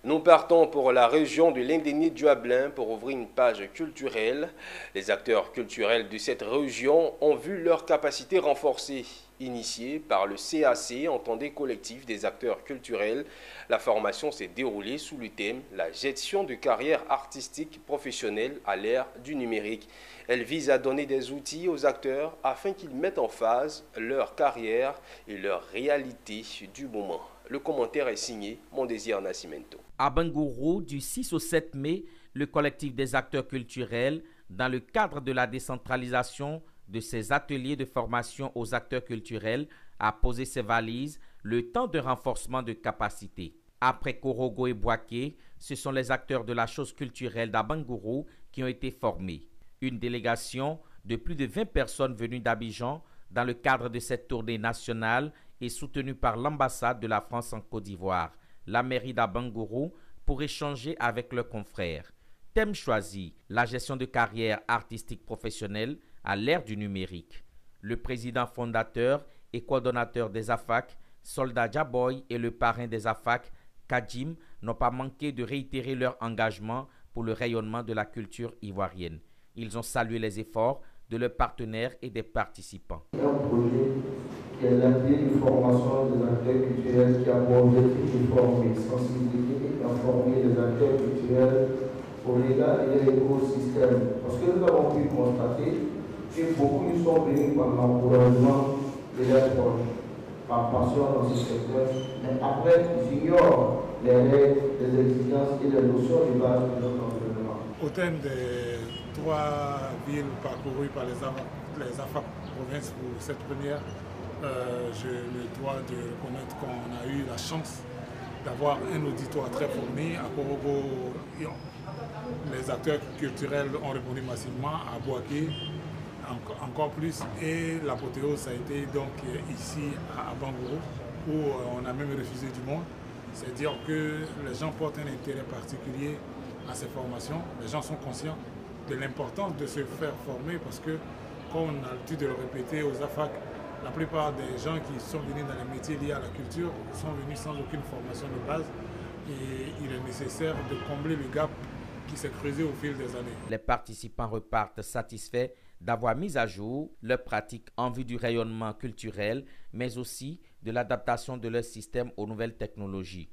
Nous partons pour la région de l'Indéni-Duablin pour ouvrir une page culturelle. Les acteurs culturels de cette région ont vu leur capacité renforcée. Initiée par le CAC, entendez collectif des acteurs culturels, la formation s'est déroulée sous le thème « La gestion de carrière artistique professionnelle à l'ère du numérique ». Elle vise à donner des outils aux acteurs afin qu'ils mettent en phase leur carrière et leur réalité du moment. Le commentaire est signé Mondésir Nascimento. À Bangourou, du 6 au 7 mai, le collectif des acteurs culturels, dans le cadre de la décentralisation de ses ateliers de formation aux acteurs culturels, a posé ses valises, le temps de renforcement de capacité. Après Korogo et Boaké, ce sont les acteurs de la chose culturelle d'Abangourou qui ont été formés. Une délégation de plus de 20 personnes venues d'Abidjan dans le cadre de cette tournée nationale est soutenue par l'ambassade de la France en Côte d'Ivoire, la mairie d'Abangourou, pour échanger avec leurs confrères. Thème choisi, la gestion de carrière artistique professionnelle à l'ère du numérique. Le président fondateur et coordonnateur des AFAC, Soldat Jaboy, et le parrain des AFAC, Kadjim, n'ont pas manqué de réitérer leur engagement pour le rayonnement de la culture ivoirienne. Ils ont salué les efforts de leurs partenaires et des participants. Un projet qui est l'atelier de formation des acteurs culturels qui a pour objectif de former, sensibiliser et informer les acteurs culturels au légal et à l'écosystème. Parce que nous avons pu constater que beaucoup nous sont venus par l'encouragement de leurs proches, par passion dans ce secteur, mais après ils ignorent les règles, les exigences et les notions de base de notre environnement. Au thème des 3 villes parcourues par les AFAC provinces pour cette première, j'ai le droit de reconnaître qu'on a eu la chance d'avoir un auditoire très fourni. À Korogo, les acteurs culturels ont répondu massivement, à Boaké encore plus, et l'apothéose a été donc ici à Bangourou, où on a même refusé du monde. C'est dire que les gens portent un intérêt particulier à ces formations. Les gens sont conscients de l'importance de se faire former parce que, comme on a l'habitude de le répéter aux AFAC, la plupart des gens qui sont venus dans les métiers liés à la culture sont venus sans aucune formation de base et il est nécessaire de combler le gap qui s'est creusé au fil des années. Les participants repartent satisfaits d'avoir mis à jour leurs pratiques en vue du rayonnement culturel, mais aussi de l'adaptation de leur système aux nouvelles technologies.